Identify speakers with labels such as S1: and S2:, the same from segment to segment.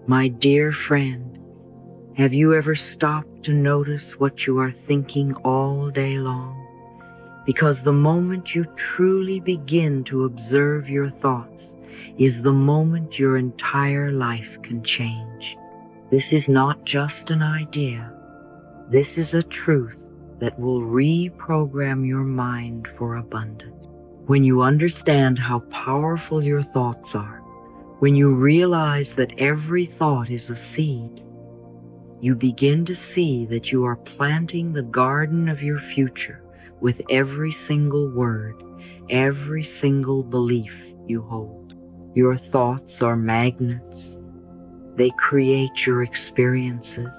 S1: My dear friend, have you ever stopped to notice what you are thinking all day long? Because the moment you truly begin to observe your thoughts is the moment your entire life can change. This is not just an idea. This is a truth that will reprogram your mind for abundance. When you understand how powerful your thoughts are, when you realize that every thought is a seed, you begin to see that you are planting the garden of your future with every single word, every single belief you hold. Your thoughts are magnets. They create your experiences.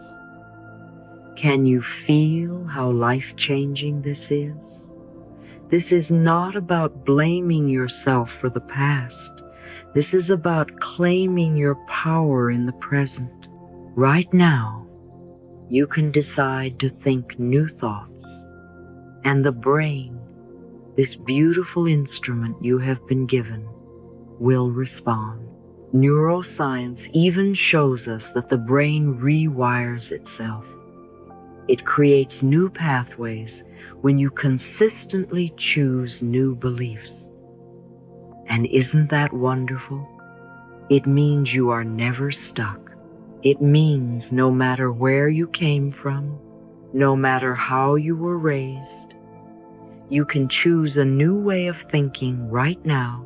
S1: Can you feel how life-changing this is? This is not about blaming yourself for the past. This is about claiming your power in the present. Right now, you can decide to think new thoughts, and the brain, this beautiful instrument you have been given, will respond. Neuroscience even shows us that the brain rewires itself. It creates new pathways when you consistently choose new beliefs. And isn't that wonderful? It means you are never stuck. It means no matter where you came from, no matter how you were raised, you can choose a new way of thinking right now,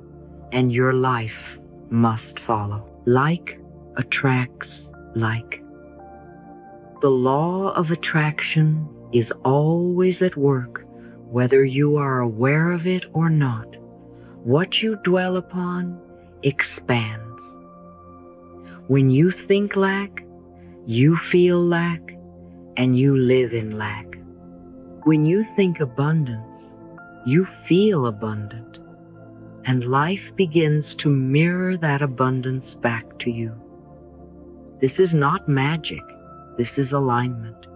S1: and your life must follow. Like attracts like. The law of attraction is always at work, whether you are aware of it or not. What you dwell upon expands. When you think lack, you feel lack, and you live in lack. When you think abundance, you feel abundant, and life begins to mirror that abundance back to you. This is not magic. This is alignment.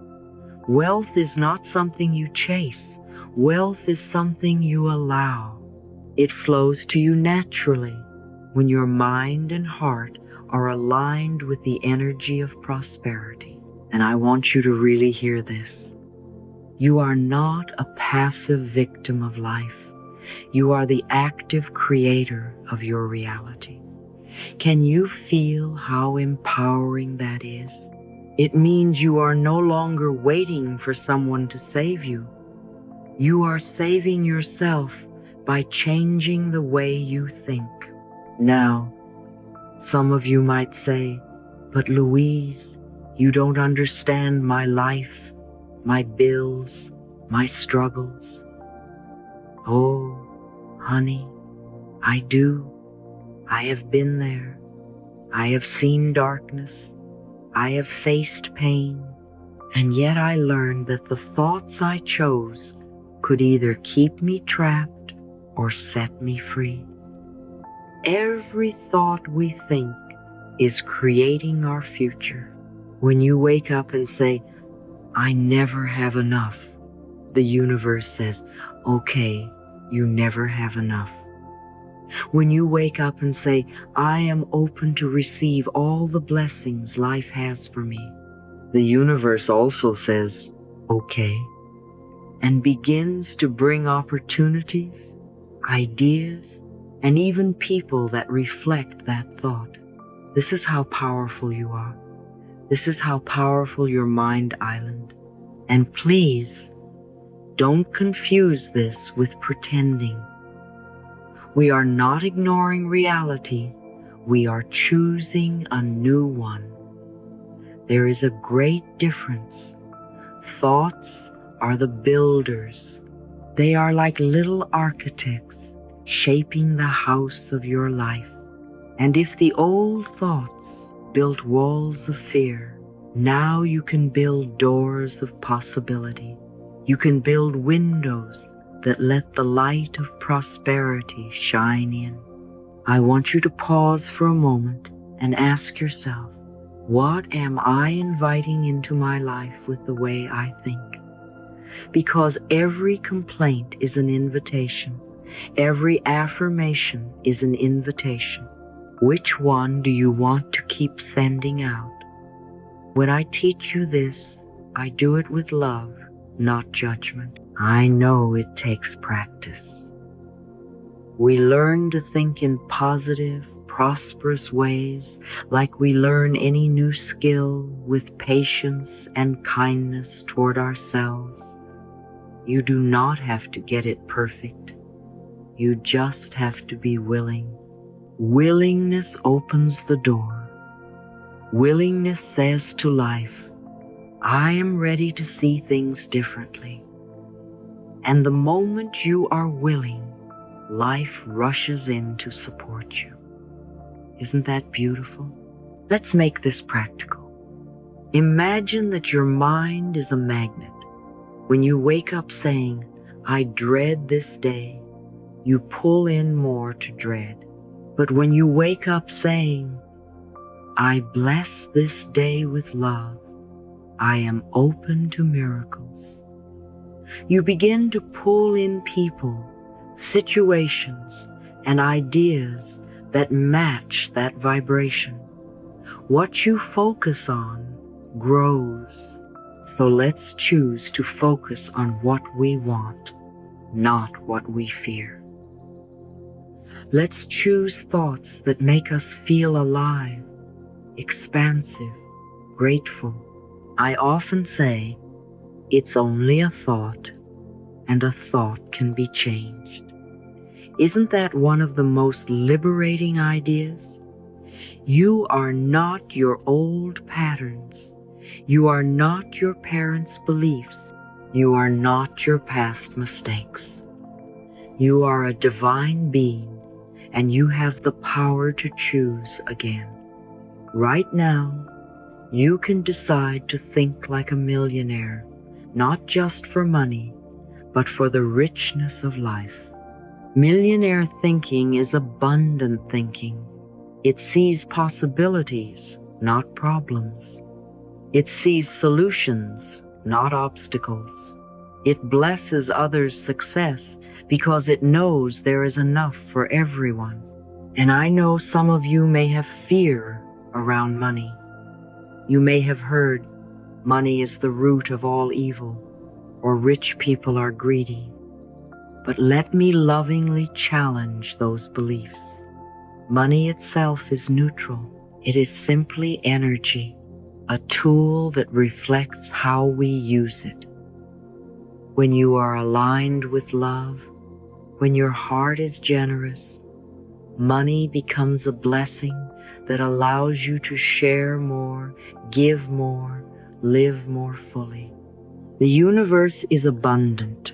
S1: Wealth is not something you chase. Wealth is something you allow. It flows to you naturally when your mind and heart are aligned with the energy of prosperity. And I want you to really hear this. You are not a passive victim of life. You are the active creator of your reality. Can you feel how empowering that is? It means you are no longer waiting for someone to save you. You are saving yourself by changing the way you think. Now, some of you might say, but Louise, you don't understand my life, my bills, my struggles. Oh, honey, I do. I have been there. I have seen darkness. I have faced pain. And yet I learned that the thoughts I chose could either keep me trapped or set me free. Every thought we think is creating our future. When you wake up and say, I never have enough, the universe says, okay, you never have enough. When you wake up and say, I am open to receive all the blessings life has for me, the universe also says, okay, and begins to bring opportunities, ideas, and even people that reflect that thought. This is how powerful you are. This is how powerful your mind island. And please, don't confuse this with pretending. We are not ignoring reality. We are choosing a new one. There is a great difference. Thoughts are the builders. They are like little architects shaping the house of your life. And if the old thoughts built walls of fear, now you can build doors of possibility. You can build windows that let the light of prosperity shine in. I want you to pause for a moment and ask yourself, what am I inviting into my life with the way I think? Because every complaint is an invitation. Every affirmation is an invitation. Which one do you want to keep sending out? When I teach you this, I do it with love, not judgment. I know it takes practice. We learn to think in positive, prosperous ways, like we learn any new skill, with patience and kindness toward ourselves. You do not have to get it perfect. You just have to be willing. Willingness opens the door. Willingness says to life, I am ready to see things differently. And the moment you are willing, life rushes in to support you. Isn't that beautiful? Let's make this practical. Imagine that your mind is a magnet. When you wake up saying, I dread this day, you pull in more to dread. But when you wake up saying, I bless this day with love, I am open to miracles, you begin to pull in people, situations, and ideas that match that vibration. What you focus on grows. So let's choose to focus on what we want, not what we fear. Let's choose thoughts that make us feel alive, expansive, grateful. I often say, it's only a thought, and a thought can be changed. Isn't that one of the most liberating ideas? You are not your old patterns. You are not your parents' beliefs. You are not your past mistakes. You are a divine being, and you have the power to choose again. Right now, you can decide to think like a millionaire, not just for money, but for the richness of life. Millionaire thinking is abundant thinking. It sees possibilities, not problems. It sees solutions, not obstacles. It blesses others' success because it knows there is enough for everyone. And I know some of you may have fear around money. You may have heard, money is the root of all evil, or rich people are greedy. But let me lovingly challenge those beliefs. Money itself is neutral. It is simply energy, a tool that reflects how we use it. When you are aligned with love, when your heart is generous, money becomes a blessing that allows you to share more, give more, live more fully. The universe is abundant,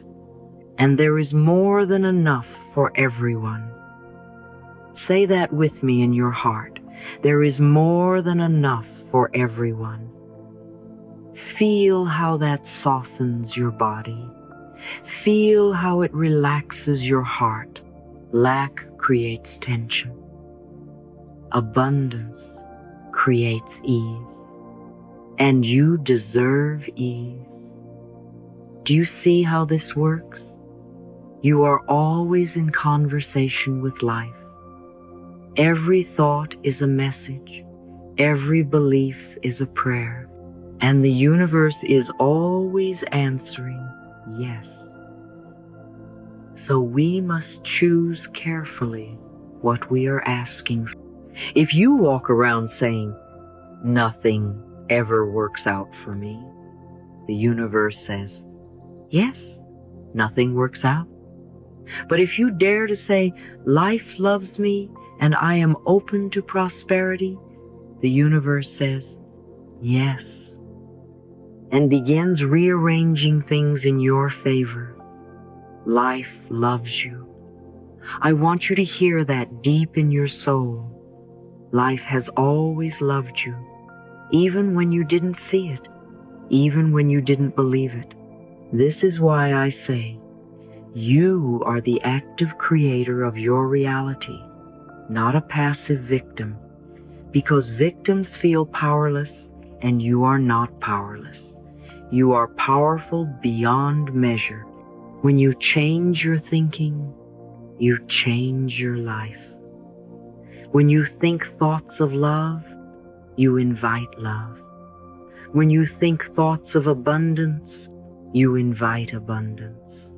S1: and there is more than enough for everyone. Say that with me in your heart. There is more than enough for everyone. Feel how that softens your body. Feel how it relaxes your heart. Lack creates tension. Abundance creates ease. And you deserve ease. Do you see how this works? You are always in conversation with life. Every thought is a message. Every belief is a prayer. And the universe is always answering yes. So we must choose carefully what we are asking for. If you walk around saying, nothing ever works out for me, the universe says, yes, nothing works out. But if you dare to say, life loves me and I am open to prosperity, the universe says, yes, and begins rearranging things in your favor. Life loves you. I want you to hear that deep in your soul. Life has always loved you, even when you didn't see it, even when you didn't believe it. This is why I say, you are the active creator of your reality, not a passive victim, because victims feel powerless and you are not powerless. You are powerful beyond measure. When you change your thinking, you change your life. When you think thoughts of love, you invite love. When you think thoughts of abundance, you invite abundance.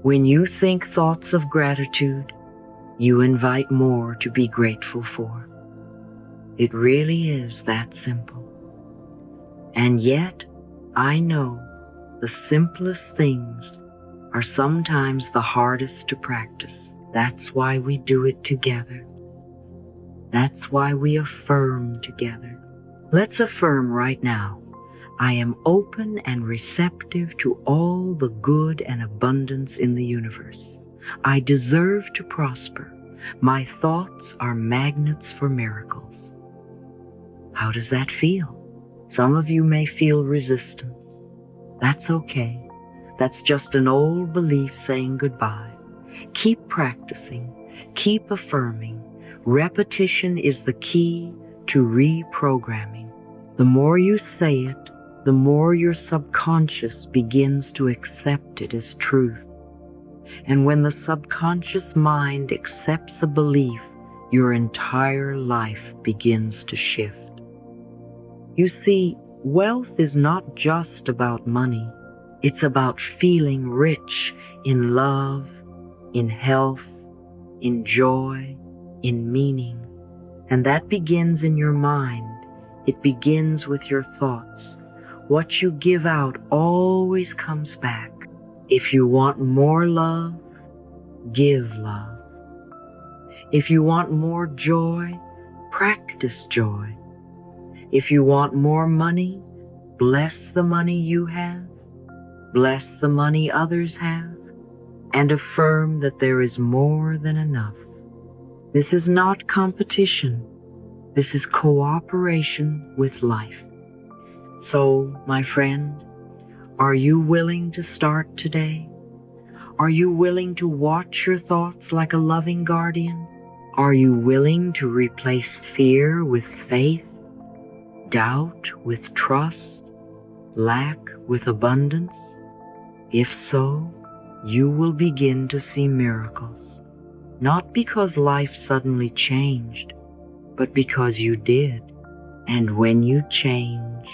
S1: When you think thoughts of gratitude, you invite more to be grateful for. It really is that simple. And yet, I know the simplest things are sometimes the hardest to practice. That's why we do it together. That's why we affirm together. Let's affirm right now. I am open and receptive to all the good and abundance in the universe. I deserve to prosper. My thoughts are magnets for miracles. How does that feel? Some of you may feel resistance. That's okay. That's just an old belief saying goodbye. Keep practicing. Keep affirming. Repetition is the key to reprogramming. The more you say it, the more your subconscious begins to accept it as truth. And when the subconscious mind accepts a belief, your entire life begins to shift. You see, wealth is not just about money. It's about feeling rich in love, in health, in joy, in meaning. And that begins in your mind. It begins with your thoughts. What you give out always comes back. If you want more love, give love. If you want more joy, practice joy. If you want more money, bless the money you have, bless the money others have, and affirm that there is more than enough. This is not competition. This is cooperation with life. So, my friend, are you willing to start today? Are you willing to watch your thoughts like a loving guardian? Are you willing to replace fear with faith, doubt with trust, lack with abundance? If so, you will begin to see miracles. Not because life suddenly changed, but because you did. And when you change,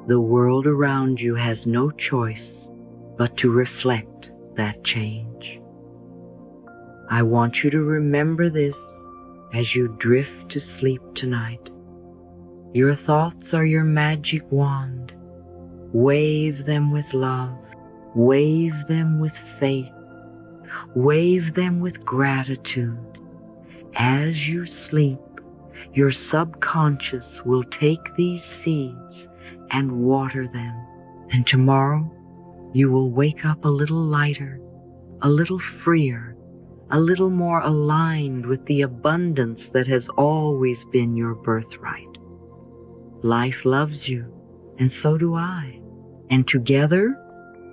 S1: the world around you has no choice but to reflect that change. I want you to remember this as you drift to sleep tonight. Your thoughts are your magic wand. Wave them with love. Wave them with faith. Wave them with gratitude. As you sleep, your subconscious will take these seeds and water them. And tomorrow, you will wake up a little lighter, a little freer, a little more aligned with the abundance that has always been your birthright. Life loves you, and so do I. And together,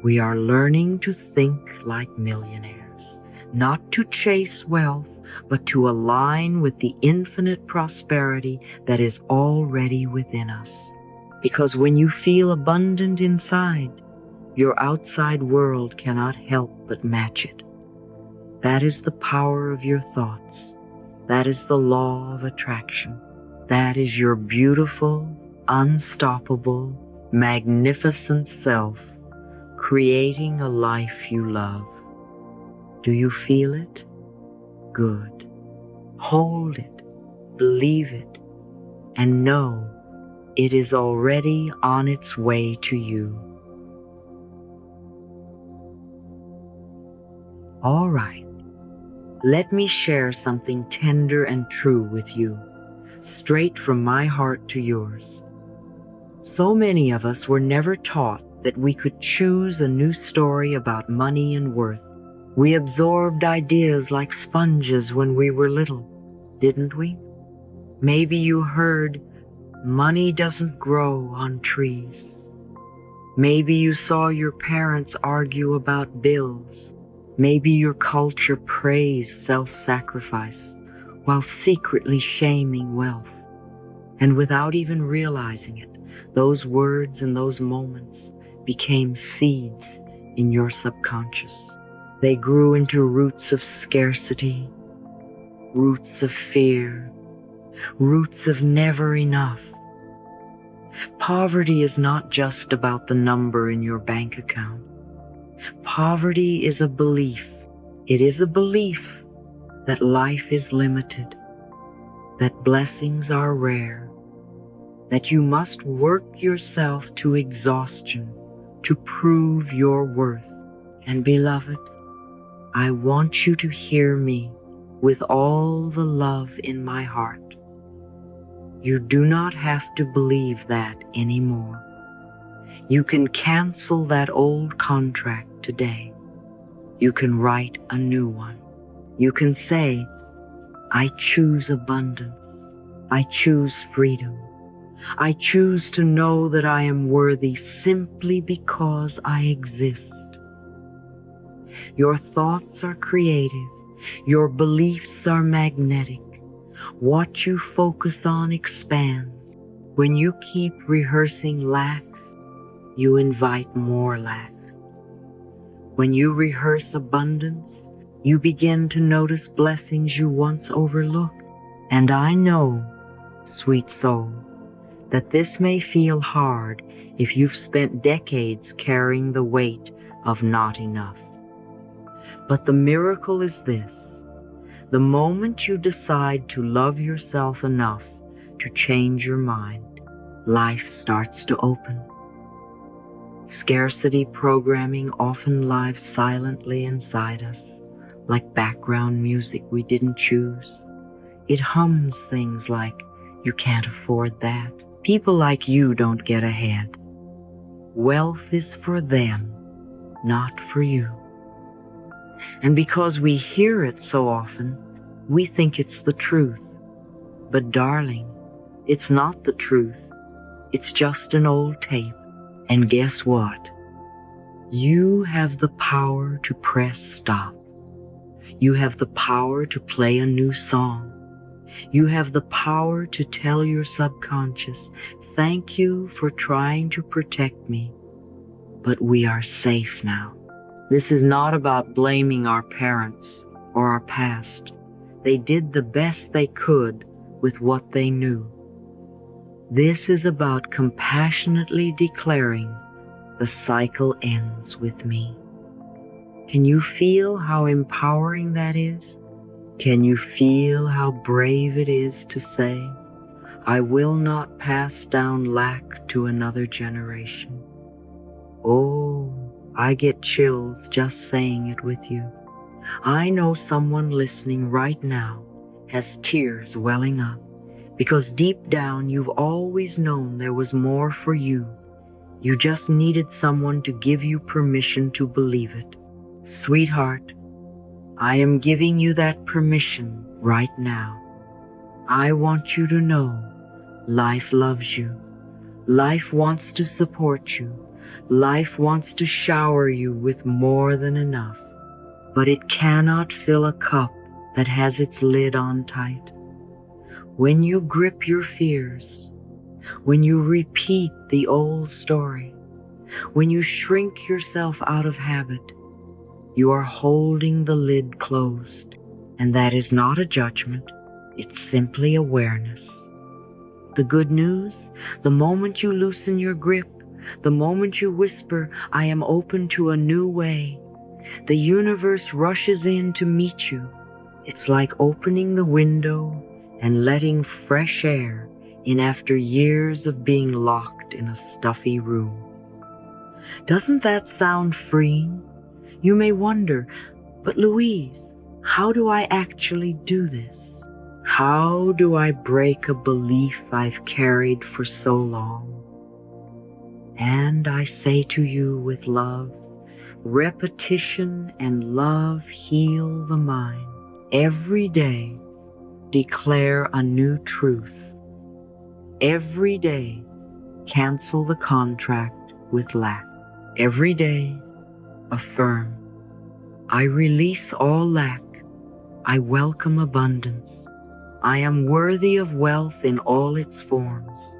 S1: we are learning to think like millionaires, not to chase wealth, but to align with the infinite prosperity that is already within us. Because when you feel abundant inside, your outside world cannot help but match it. That is the power of your thoughts. That is the law of attraction. That is your beautiful, unstoppable, magnificent self, creating a life you love. Do you feel it? Good. Hold it, believe it, and know it is already on its way to you. All right, let me share something tender and true with you, straight from my heart to yours. So many of us were never taught that we could choose a new story about money and worth. We absorbed ideas like sponges when we were little, didn't we? Maybe you heard, money doesn't grow on trees. Maybe you saw your parents argue about bills. Maybe your culture praised self-sacrifice while secretly shaming wealth. And without even realizing it, those words and those moments became seeds in your subconscious. They grew into roots of scarcity, roots of fear, roots of never enough. Poverty is not just about the number in your bank account. Poverty is a belief. It is a belief that life is limited, that blessings are rare, that you must work yourself to exhaustion to prove your worth. And beloved, I want you to hear me with all the love in my heart. You do not have to believe that anymore. You can cancel that old contract today. You can write a new one. You can say, I choose abundance. I choose freedom. I choose to know that I am worthy simply because I exist. Your thoughts are creative. Your beliefs are magnetic. What you focus on expands. When you keep rehearsing lack, you invite more lack. When you rehearse abundance, you begin to notice blessings you once overlooked. And I know, sweet soul, that this may feel hard if you've spent decades carrying the weight of not enough. But the miracle is this: the moment you decide to love yourself enough to change your mind, life starts to open. Scarcity programming often lives silently inside us, like background music we didn't choose. It hums things like, you can't afford that. People like you don't get ahead. Wealth is for them, not for you. And because we hear it so often, we think it's the truth. But darling, it's not the truth. It's just an old tape. And guess what? You have the power to press stop. You have the power to play a new song. You have the power to tell your subconscious, thank you for trying to protect me, but we are safe now. This is not about blaming our parents or our past. They did the best they could with what they knew. This is about compassionately declaring, the cycle ends with me. Can you feel how empowering that is? Can you feel how brave it is to say, I will not pass down lack to another generation? Oh, I get chills just saying it with you. I know someone listening right now has tears welling up because deep down you've always known there was more for you. You just needed someone to give you permission to believe it. Sweetheart, I am giving you that permission right now. I want you to know life loves you. Life wants to support you. Life wants to shower you with more than enough. But it cannot fill a cup that has its lid on tight. When you grip your fears, when you repeat the old story, when you shrink yourself out of habit, you are holding the lid closed. And that is not a judgment, it's simply awareness. The good news, the moment you loosen your grip, the moment you whisper, I am open to a new way, the universe rushes in to meet you. It's like opening the window and letting fresh air in after years of being locked in a stuffy room. Doesn't that sound freeing? You may wonder, but Louise, how do I actually do this? How do I break a belief I've carried for so long? And I say to you with love, repetition and love heal the mind. Every day, declare a new truth. Every day, cancel the contract with lack. Every day, affirm, I release all lack. I welcome abundance. I am worthy of wealth in all its forms.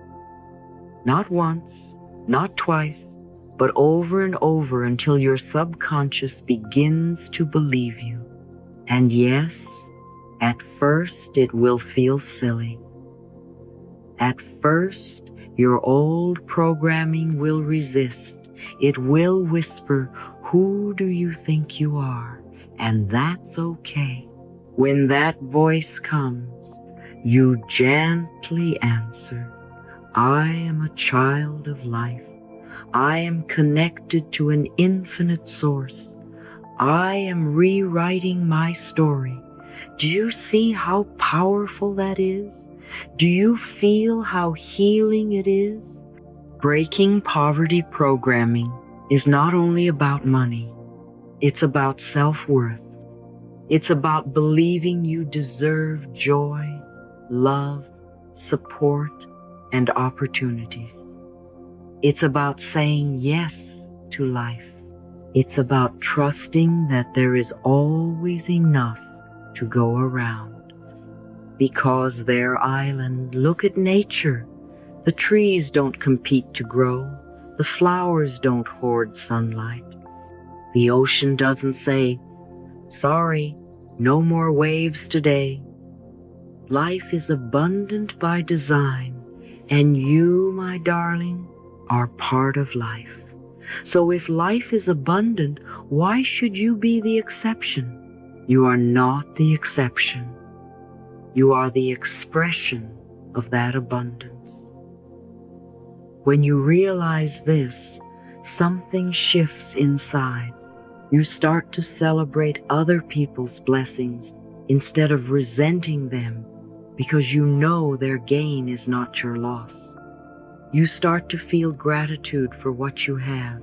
S1: Not once, not twice, but over and over until your subconscious begins to believe you. And yes, At first, it will feel silly. At first, your old programming will resist. It will whisper, "Who do you think you are?" And that's okay. When that voice comes, you gently answer, "I am a child of life. I am connected to an infinite source. I am rewriting my story." Do you see how powerful that is? Do you feel how healing it is? Breaking poverty programming is not only about money, it's about self-worth. It's about believing you deserve joy, love, support, and opportunities. It's about saying yes to life. It's about trusting that there is always enough to go around. Because their island, look at nature. The trees don't compete to grow. The flowers don't hoard sunlight. The ocean doesn't say, "Sorry, no more waves today." Life is abundant by design, and you, my darling, are part of life. So if life is abundant, why should you be the exception? You are not the exception. You are the expression of that abundance. When you realize this, something shifts inside. You start to celebrate other people's blessings instead of resenting them because you know their gain is not your loss. You start to feel gratitude for what you have,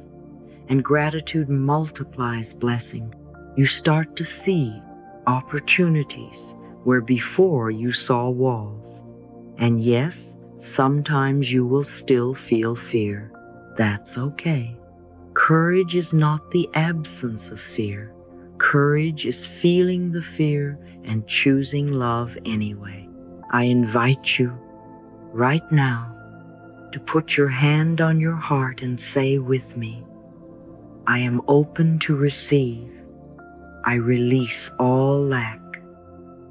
S1: and gratitude multiplies blessing. You start to see opportunities where before you saw walls. And yes, sometimes you will still feel fear. That's okay. Courage is not the absence of fear. Courage is feeling the fear and choosing love anyway. I invite you right now to put your hand on your heart and say with me, "I am open to receive. I release all lack.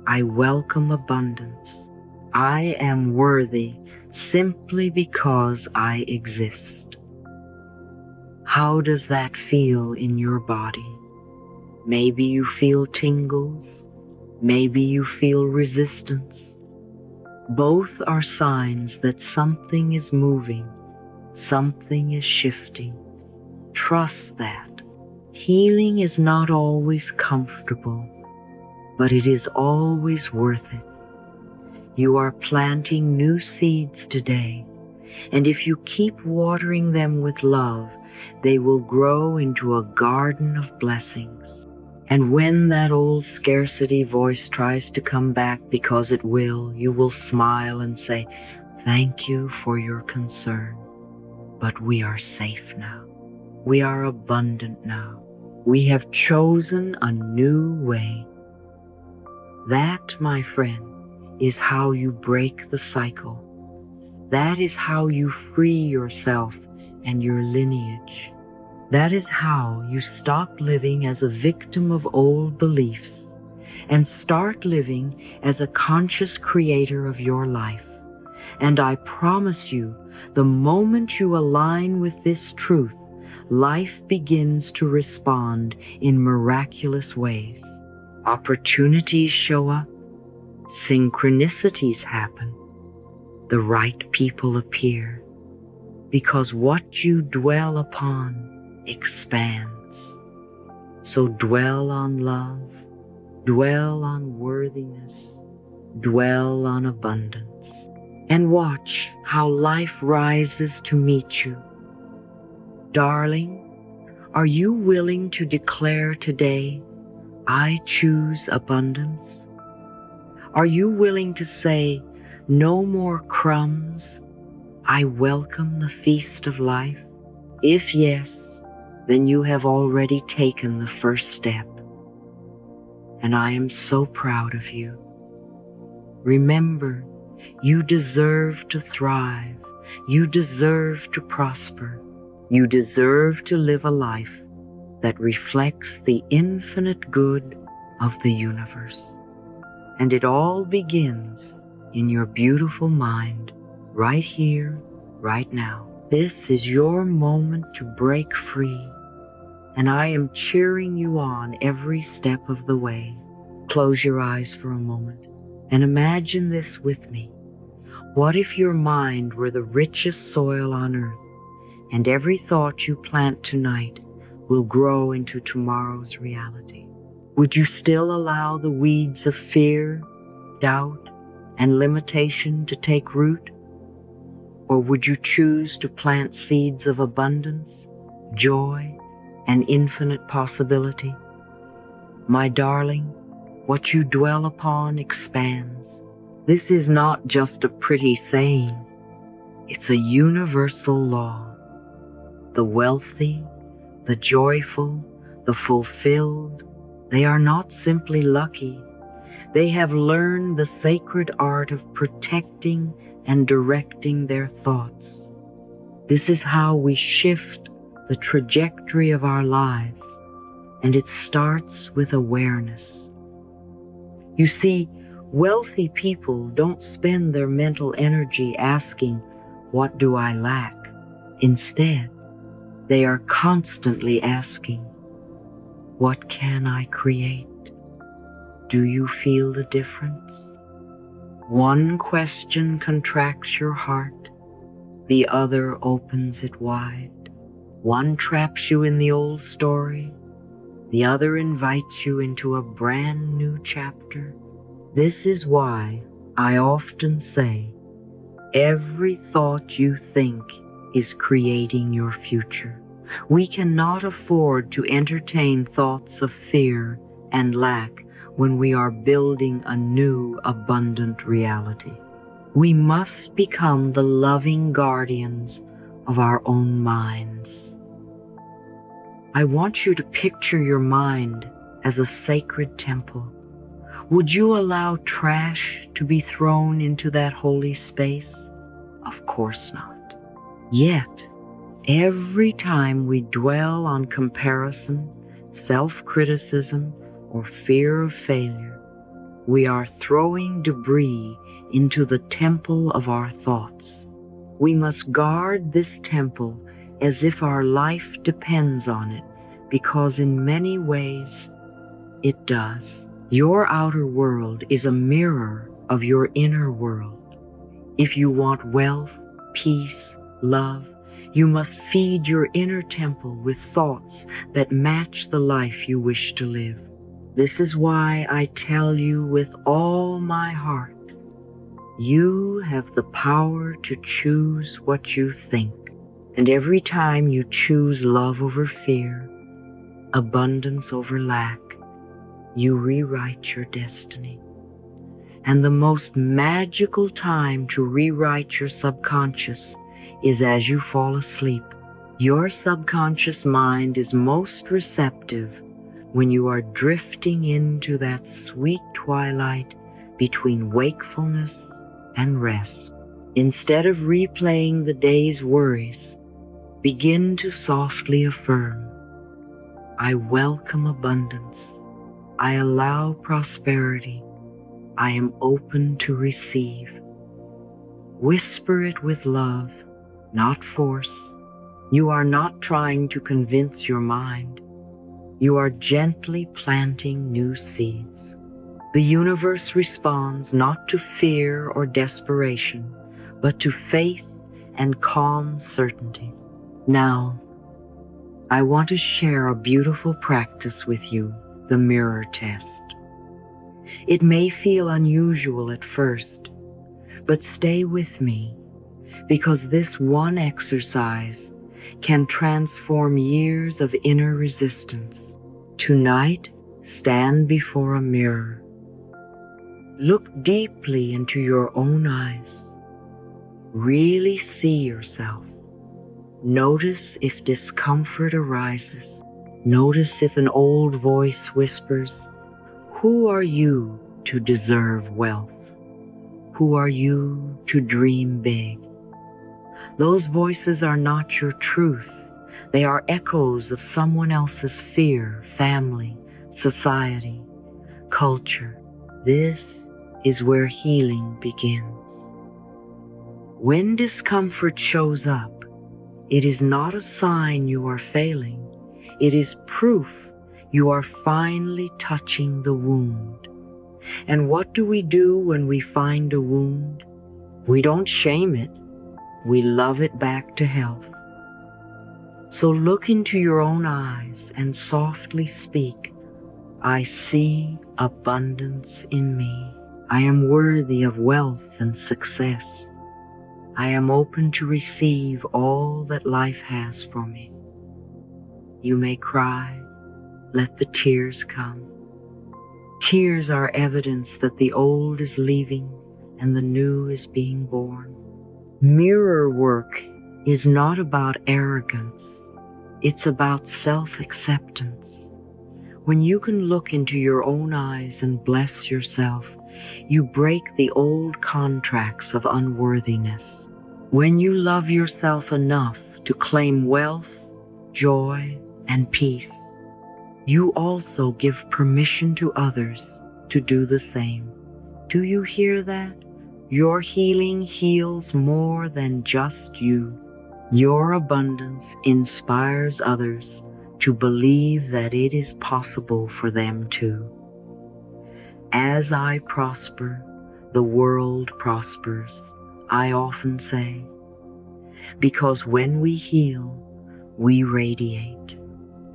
S1: I welcome abundance. I am worthy simply because I exist." How does that feel in your body? Maybe you feel tingles. Maybe you feel resistance. Both are signs that something is moving, something is shifting. Trust that. Healing is not always comfortable, but it is always worth it. You are planting new seeds today, and if you keep watering them with love, they will grow into a garden of blessings. And when that old scarcity voice tries to come back, because it will, you will smile and say, "Thank you for your concern, but we are safe now. We are abundant now. We have chosen a new way." That, my friend, is how you break the cycle. That is how you free yourself and your lineage. That is how you stop living as a victim of old beliefs and start living as a conscious creator of your life. And I promise you, the moment you align with this truth, life begins to respond in miraculous ways. Opportunities show up, synchronicities happen, the right people appear, because what you dwell upon expands. So dwell on love, dwell on worthiness, dwell on abundance, and watch how life rises to meet you. Darling, are you willing to declare today, "I choose abundance"? Are you willing to say, "No more crumbs, I welcome the feast of life"? If yes, then you have already taken the first step. And I am so proud of you. Remember, you deserve to thrive. You deserve to prosper. You deserve to live a life that reflects the infinite good of the universe. And it all begins in your beautiful mind, right here, right now. This is your moment to break free, and I am cheering you on every step of the way. Close your eyes for a moment and imagine this with me. What if your mind were the richest soil on earth, and every thought you plant tonight will grow into tomorrow's reality? Would you still allow the weeds of fear, doubt, and limitation to take root? Or would you choose to plant seeds of abundance, joy, and infinite possibility? My darling, what you dwell upon expands. This is not just a pretty saying. It's a universal law. The wealthy, the joyful, the fulfilled, they are not simply lucky. They have learned the sacred art of protecting and directing their thoughts. This is how we shift the trajectory of our lives, and it starts with awareness. You see, wealthy people don't spend their mental energy asking, "What do I lack?" Instead, they are constantly asking, "What can I create?" Do you feel the difference? One question contracts your heart, the other opens it wide. One traps you in the old story, the other invites you into a brand new chapter. This is why I often say, every thought you think is creating your future. We cannot afford to entertain thoughts of fear and lack when we are building a new, abundant reality. We must become the loving guardians of our own minds. I want you to picture your mind as a sacred temple. Would you allow trash to be thrown into that holy space? Of course not. Yet, every time we dwell on comparison, self-criticism, or fear of failure, we are throwing debris into the temple of our thoughts. We must guard this temple as if our life depends on it, because in many ways it does. Your outer world is a mirror of your inner world. If you want wealth, peace, love, you must feed your inner temple with thoughts that match the life you wish to live. This is why I tell you with all my heart, you have the power to choose what you think. And every time you choose love over fear, abundance over lack, you rewrite your destiny. And the most magical time to rewrite your subconscious is as you fall asleep. Your subconscious mind is most receptive when you are drifting into that sweet twilight between wakefulness and rest. Instead of replaying the day's worries, begin to softly affirm, I welcome abundance. I allow prosperity. I am open to receive. Whisper it with love, not force. You are not trying to convince your mind. You are gently planting new seeds. The universe responds not to fear or desperation, but to faith and calm certainty. Now, I want to share a beautiful practice with you, the mirror test. It may feel unusual at first, but stay with me, because this one exercise can transform years of inner resistance. Tonight, stand before a mirror. Look deeply into your own eyes. Really see yourself. Notice if discomfort arises. Notice if an old voice whispers, who are you to deserve wealth? Who are you to dream big? Those voices are not your truth. They are echoes of someone else's fear, family, society, culture. This is where healing begins. When discomfort shows up, it is not a sign you are failing. It is proof you are finally touching the wound. And what do we do when we find a wound? We don't shame it. We love it back to health. So look into your own eyes and softly speak, "I see abundance in me. I am worthy of wealth and success. I am open to receive all that life has for me." You may cry. Let the tears come. Tears are evidence that the old is leaving and the new is being born. Mirror work is not about arrogance. It's about self-acceptance. When you can look into your own eyes and bless yourself, you break the old contracts of unworthiness. When you love yourself enough to claim wealth, joy, and peace, you also give permission to others to do the same. Do you hear that? Your healing heals more than just you. Your abundance inspires others to believe that it is possible for them too. As I prosper, the world prospers, I often say, because when we heal, we radiate,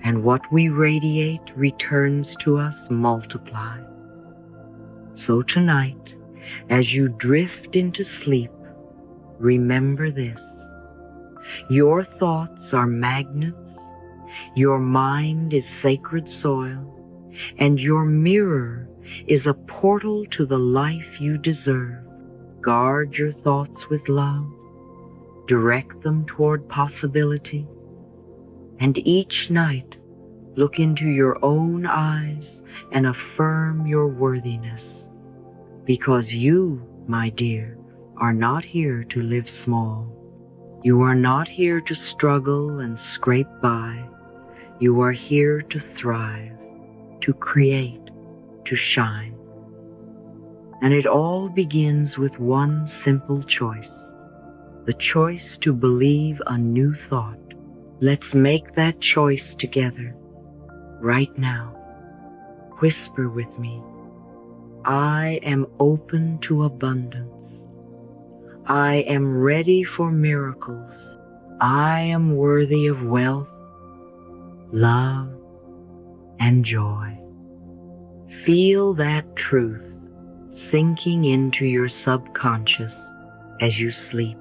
S1: and what we radiate returns to us multiplied. So tonight, as you drift into sleep, remember this: your thoughts are magnets, your mind is sacred soil, and your mirror is a portal to the life you deserve. Guard your thoughts with love, direct them toward possibility, and each night look into your own eyes and affirm your worthiness. Because you, my dear, are not here to live small. You are not here to struggle and scrape by. You are here to thrive, to create, to shine. And it all begins with one simple choice: the choice to believe a new thought. Let's make that choice together, right now. Whisper with me: I am open to abundance. I am ready for miracles. I am worthy of wealth, love, and joy. Feel that truth sinking into your subconscious as you sleep.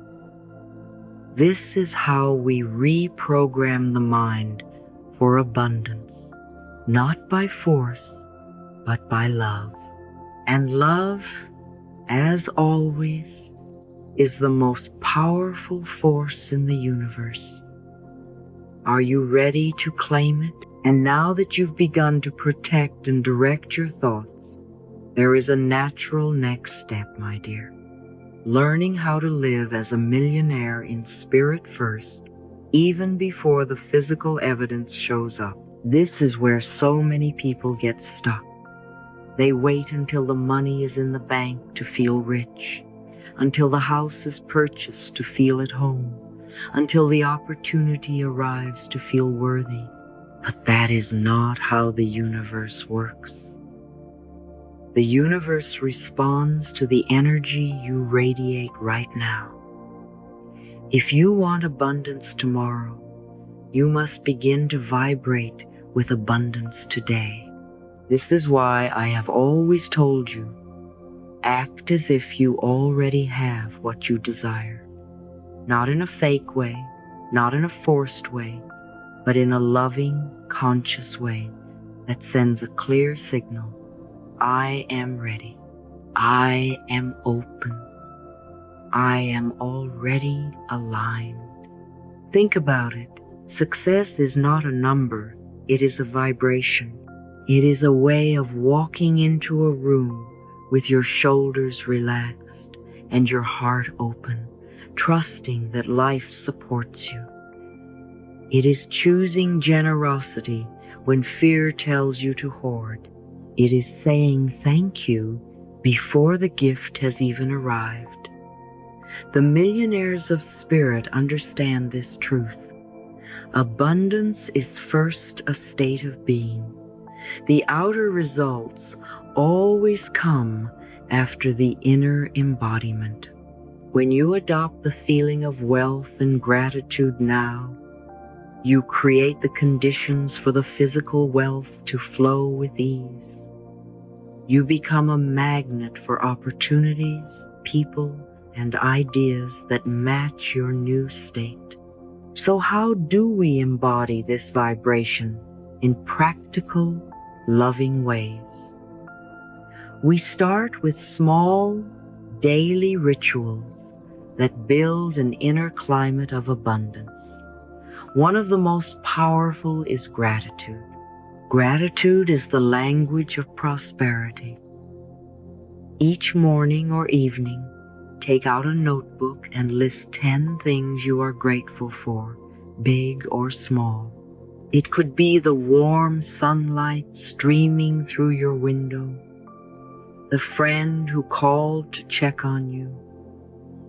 S1: This is how we reprogram the mind for abundance, not by force, but by love. And love, as always, is the most powerful force in the universe. Are you ready to claim it? And now that you've begun to protect and direct your thoughts, there is a natural next step, my dear. Learning how to live as a millionaire in spirit first, even before the physical evidence shows up. This is where so many people get stuck. They wait until the money is in the bank to feel rich, until the house is purchased to feel at home, until the opportunity arrives to feel worthy. But that is not how the universe works. The universe responds to the energy you radiate right now. If you want abundance tomorrow, you must begin to vibrate with abundance today. This is why I have always told you, act as if you already have what you desire. Not in a fake way, not in a forced way, but in a loving, conscious way that sends a clear signal. I am ready. I am open. I am already aligned. Think about it. Success is not a number. It is a vibration. It is a way of walking into a room with your shoulders relaxed and your heart open, trusting that life supports you. It is choosing generosity when fear tells you to hoard. It is saying thank you before the gift has even arrived. The millionaires of spirit understand this truth. Abundance is first a state of being. The outer results always come after the inner embodiment. When you adopt the feeling of wealth and gratitude now, you create the conditions for the physical wealth to flow with ease. You become a magnet for opportunities, people, and ideas that match your new state. So how do we embody this vibration in practical, loving ways? We start with small, daily rituals that build an inner climate of abundance. One of the most powerful is gratitude. Gratitude is the language of prosperity. Each morning or evening, take out a notebook and list 10 things you are grateful for, big or small. It could be the warm sunlight streaming through your window, the friend who called to check on you,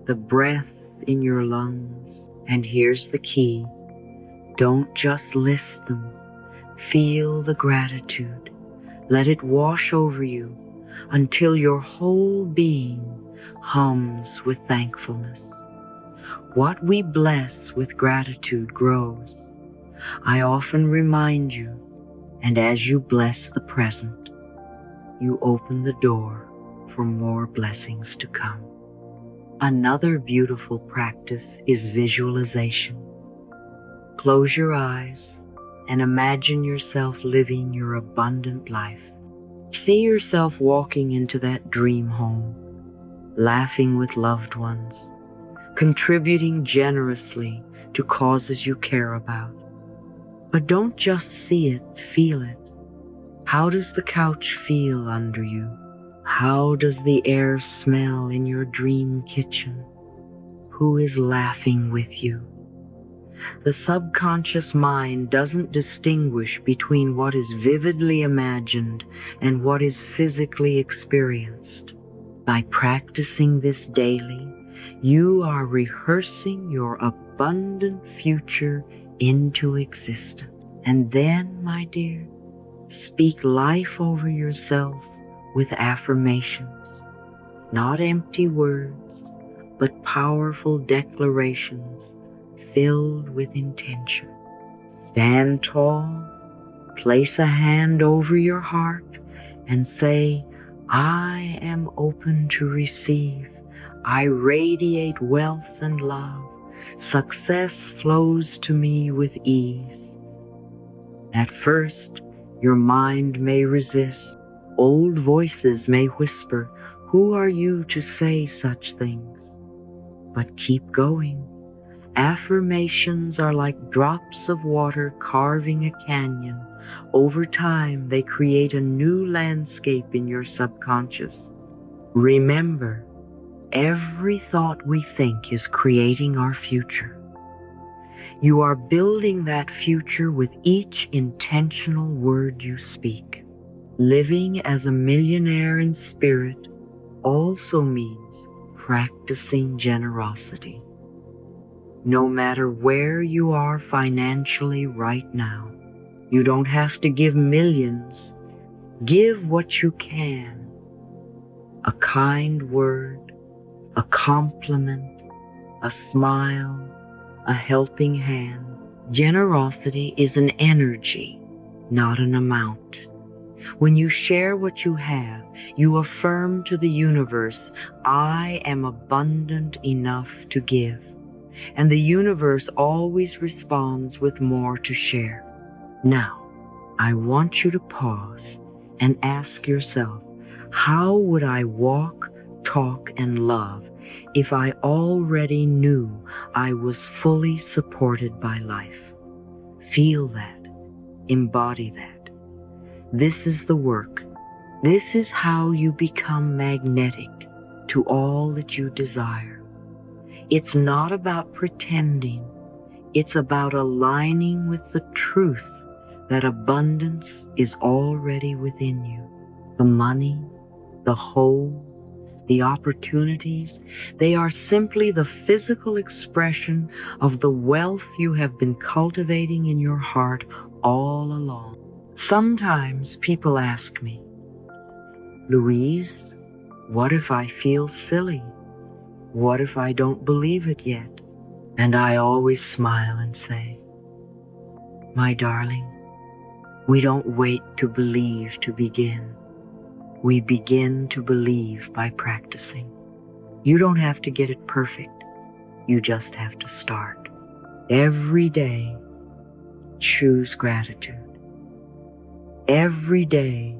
S1: the breath in your lungs. And here's the key: don't just list them. Feel the gratitude. Let it wash over you until your whole being hums with thankfulness. What we bless with gratitude grows. I often remind you, and as you bless the present, you open the door for more blessings to come. Another beautiful practice is visualization. Close your eyes and imagine yourself living your abundant life. See yourself walking into that dream home, laughing with loved ones, contributing generously to causes you care about. But don't just see it, feel it. How does the couch feel under you? How does the air smell in your dream kitchen? Who is laughing with you? The subconscious mind doesn't distinguish between what is vividly imagined and what is physically experienced. By practicing this daily, you are rehearsing your abundant future into existence. And then, my dear, speak life over yourself with affirmations, not empty words, but powerful declarations filled with intention. Stand tall, place a hand over your heart, and say, I am open to receive. I radiate wealth and love. Success flows to me with ease. At first, your mind may resist. Old voices may whisper, who are you to say such things? But keep going. Affirmations are like drops of water carving a canyon. Over time, they create a new landscape in your subconscious. Remember, every thought we think is creating our future. You are building that future with each intentional word you speak. Living as a millionaire in spirit also means practicing generosity. No matter where you are financially right now, you don't have to give millions. Give what you can. A kind word, a compliment, a smile, a helping hand. Generosity is an energy, not an amount. When you share what you have, you affirm to the universe, I am abundant enough to give. And the universe always responds with more to share. Now, I want you to pause and ask yourself, how would I walk, talk, and love if I already knew I was fully supported by life? Feel that. Embody that. This is the work. This is how you become magnetic to all that you desire. It's not about pretending. It's about aligning with the truth that abundance is already within you. The money, the whole, the opportunities, they are simply the physical expression of the wealth you have been cultivating in your heart all along. Sometimes people ask me, Louise, what if I feel silly? What if I don't believe it yet? And I always smile and say, my darling, we don't wait to believe to begin. We begin to believe by practicing. You don't have to get it perfect. You just have to start. Every day, choose gratitude. Every day,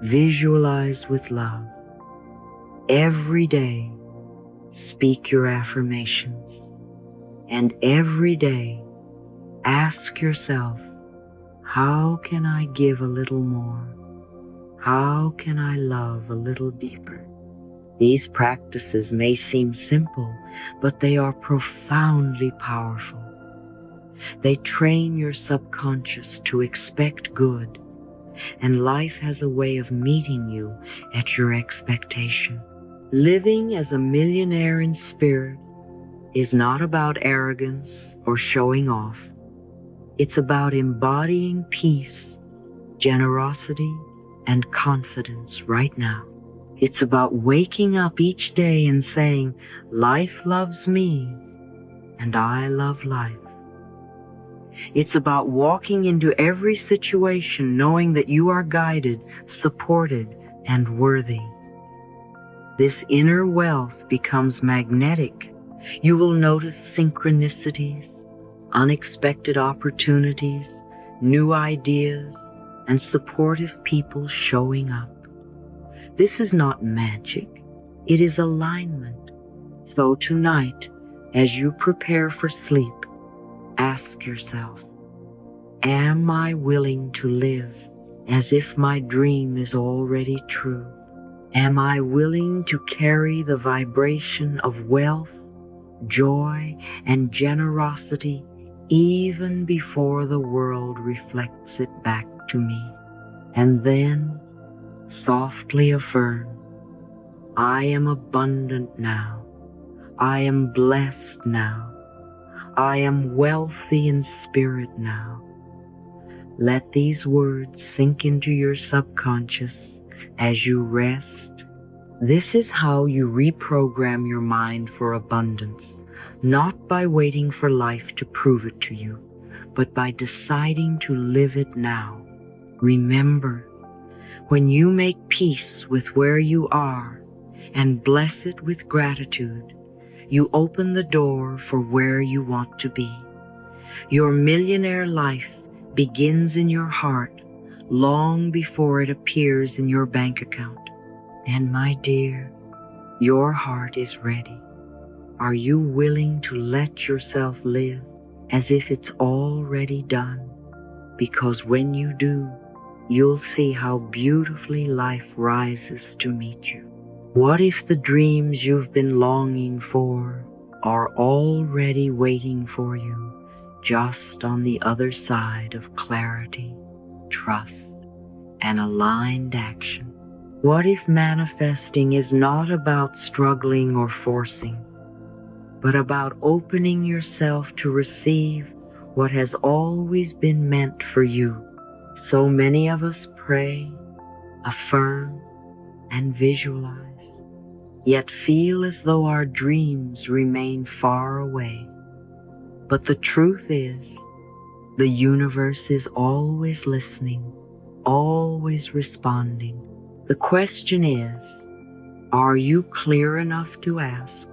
S1: visualize with love. Every day, speak your affirmations. And every day, ask yourself, how can I give a little more? How can I love a little deeper? These practices may seem simple, but they are profoundly powerful. They train your subconscious to expect good, and life has a way of meeting you at your expectation. Living as a millionaire in spirit is not about arrogance or showing off. It's about embodying peace, generosity, and confidence right now. It's about waking up each day and saying, life loves me and I love life. It's about walking into every situation knowing that you are guided, supported, and worthy. This inner wealth becomes magnetic. You will notice synchronicities, unexpected opportunities, new ideas, and supportive people showing up. This is not magic, it is alignment. So tonight, as you prepare for sleep, ask yourself, am I willing to live as if my dream is already true? Am I willing to carry the vibration of wealth, joy, and generosity even before the world reflects it back to me? And then softly affirm, I am abundant now. I am blessed now. I am wealthy in spirit now. Let these words sink into your subconscious as you rest. This is how you reprogram your mind for abundance, not by waiting for life to prove it to you, but by deciding to live it now. Remember, when you make peace with where you are and bless it with gratitude, you open the door for where you want to be. Your millionaire life begins in your heart long before it appears in your bank account. And my dear, your heart is ready. Are you willing to let yourself live as if it's already done? Because when you do, you'll see how beautifully life rises to meet you. What if the dreams you've been longing for are already waiting for you just on the other side of clarity, trust, and aligned action? What if manifesting is not about struggling or forcing, but about opening yourself to receive what has always been meant for you? So many of us pray, affirm, and visualize, yet feel as though our dreams remain far away. But the truth is, the universe is always listening, always responding. The question is, are you clear enough to ask,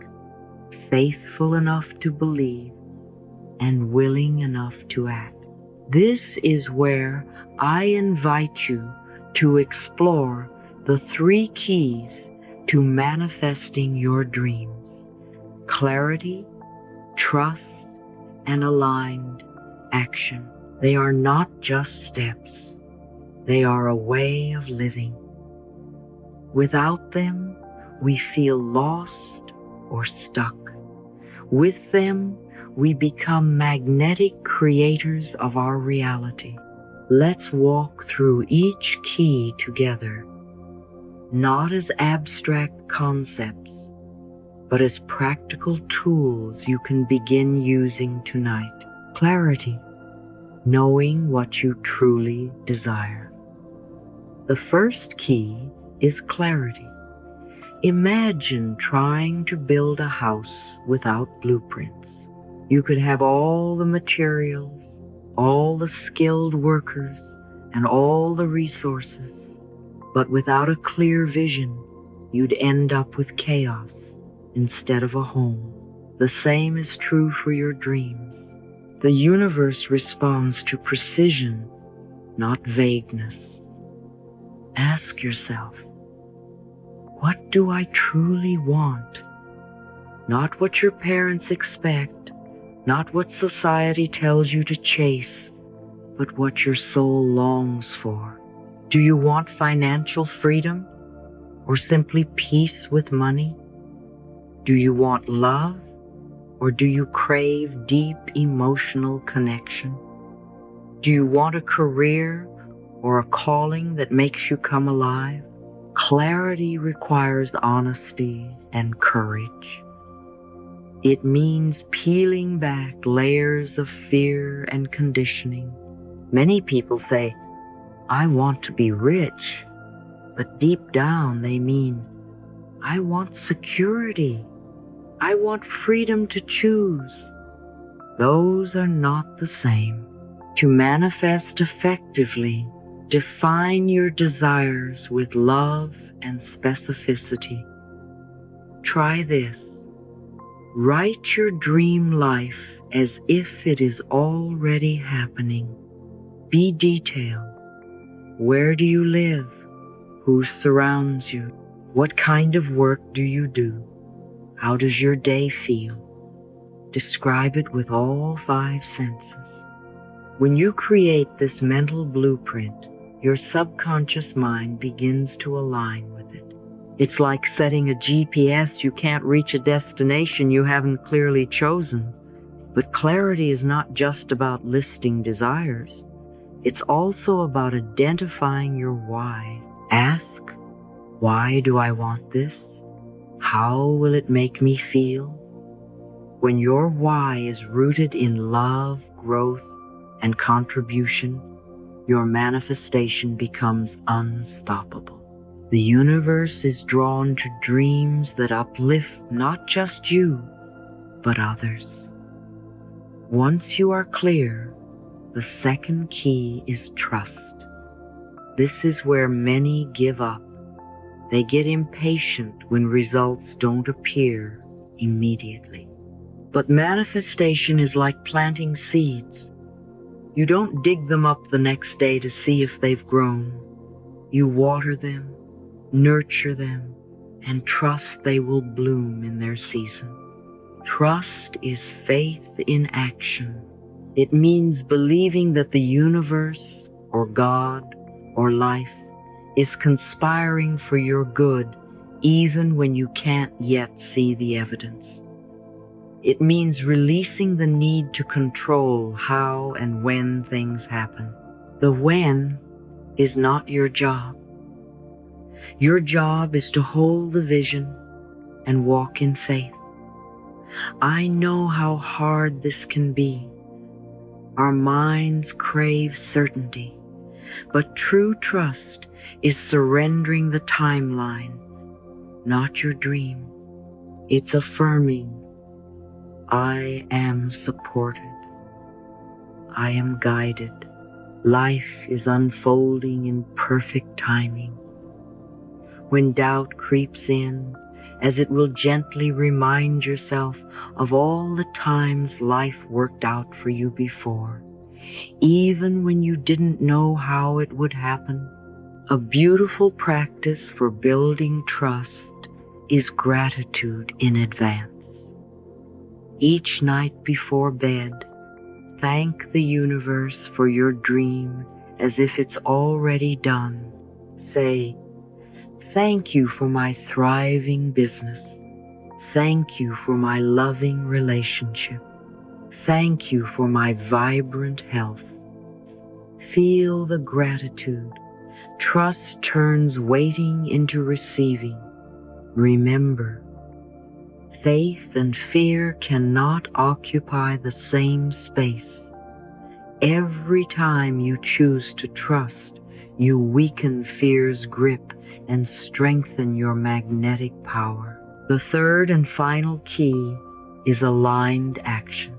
S1: faithful enough to believe, and willing enough to act? This is where I invite you to explore the 3 keys to manifesting your dreams: clarity, trust, and aligned action. They are not just steps. They are a way of living. Without them, we feel lost or stuck. With them, we become magnetic creators of our reality. Let's walk through each key together. not as abstract concepts, but as practical tools you can begin using tonight. Clarity, knowing what you truly desire. The first key is clarity. Imagine trying to build a house without blueprints. You could have all the materials, all the skilled workers, and all the resources, but without a clear vision, you'd end up with chaos instead of a home. The same is true for your dreams. The universe responds to precision, not vagueness. Ask yourself, what do I truly want? Not what your parents expect, not what society tells you to chase, but what your soul longs for. Do you want financial freedom or simply peace with money? Do you want love or do you crave deep emotional connection? Do you want a career or a calling that makes you come alive? Clarity requires honesty and courage. It means peeling back layers of fear and conditioning. Many people say, I want to be rich, but deep down they mean, I want security. I want freedom to choose. Those are not the same. To manifest effectively, define your desires with love and specificity. Try this. Write your dream life as if it is already happening. Be detailed. Where do you live? Who surrounds you? What kind of work do you do? How does your day feel? Describe it with all 5 senses. When you create this mental blueprint, your subconscious mind begins to align with it. It's like setting a GPS. You can't reach a destination you haven't clearly chosen. But clarity is not just about listing desires. It's also about identifying your why. Ask, why do I want this? How will it make me feel? When your why is rooted in love, growth, and contribution, your manifestation becomes unstoppable. The universe is drawn to dreams that uplift not just you, but others. Once you are clear, the second key is trust. This is where many give up. They get impatient when results don't appear immediately. But manifestation is like planting seeds. You don't dig them up the next day to see if they've grown. You water them, nurture them, and trust they will bloom in their season. Trust is faith in action. It means believing that the universe, or God, or life is conspiring for your good even when you can't yet see the evidence. It means releasing the need to control how and when things happen. The when is not your job. Your job is to hold the vision and walk in faith. I know how hard this can be. Our minds crave certainty, but true trust is surrendering the timeline, not your dream. It's affirming, I am supported. I am guided. Life is unfolding in perfect timing. When doubt creeps in, as it will gently remind yourself of all the times life worked out for you before, even when you didn't know how it would happen. A beautiful practice for building trust is gratitude in advance. Each night before bed, thank the universe for your dream as if it's already done. Say, thank you for my thriving business. Thank you for my loving relationship. Thank you for my vibrant health. Feel the gratitude. Trust turns waiting into receiving. Remember, faith and fear cannot occupy the same space. Every time you choose to trust, you weaken fear's grip and strengthen your magnetic power. The third and final key is aligned action.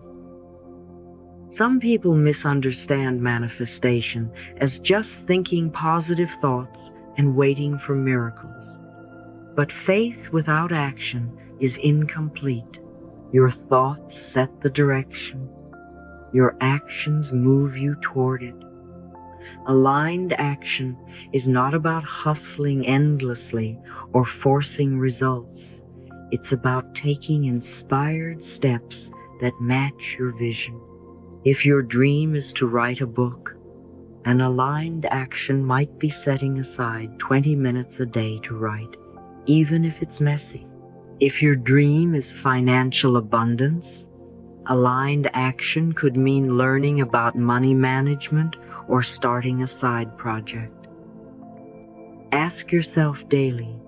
S1: Some people misunderstand manifestation as just thinking positive thoughts and waiting for miracles. But faith without action is incomplete. Your thoughts set the direction. Your actions move you toward it. Aligned action is not about hustling endlessly or forcing results. It's about taking inspired steps that match your vision. If your dream is to write a book, an aligned action might be setting aside 20 minutes a day to write, even if it's messy. If your dream is financial abundance, aligned action could mean learning about money management or starting a side project. Ask yourself daily,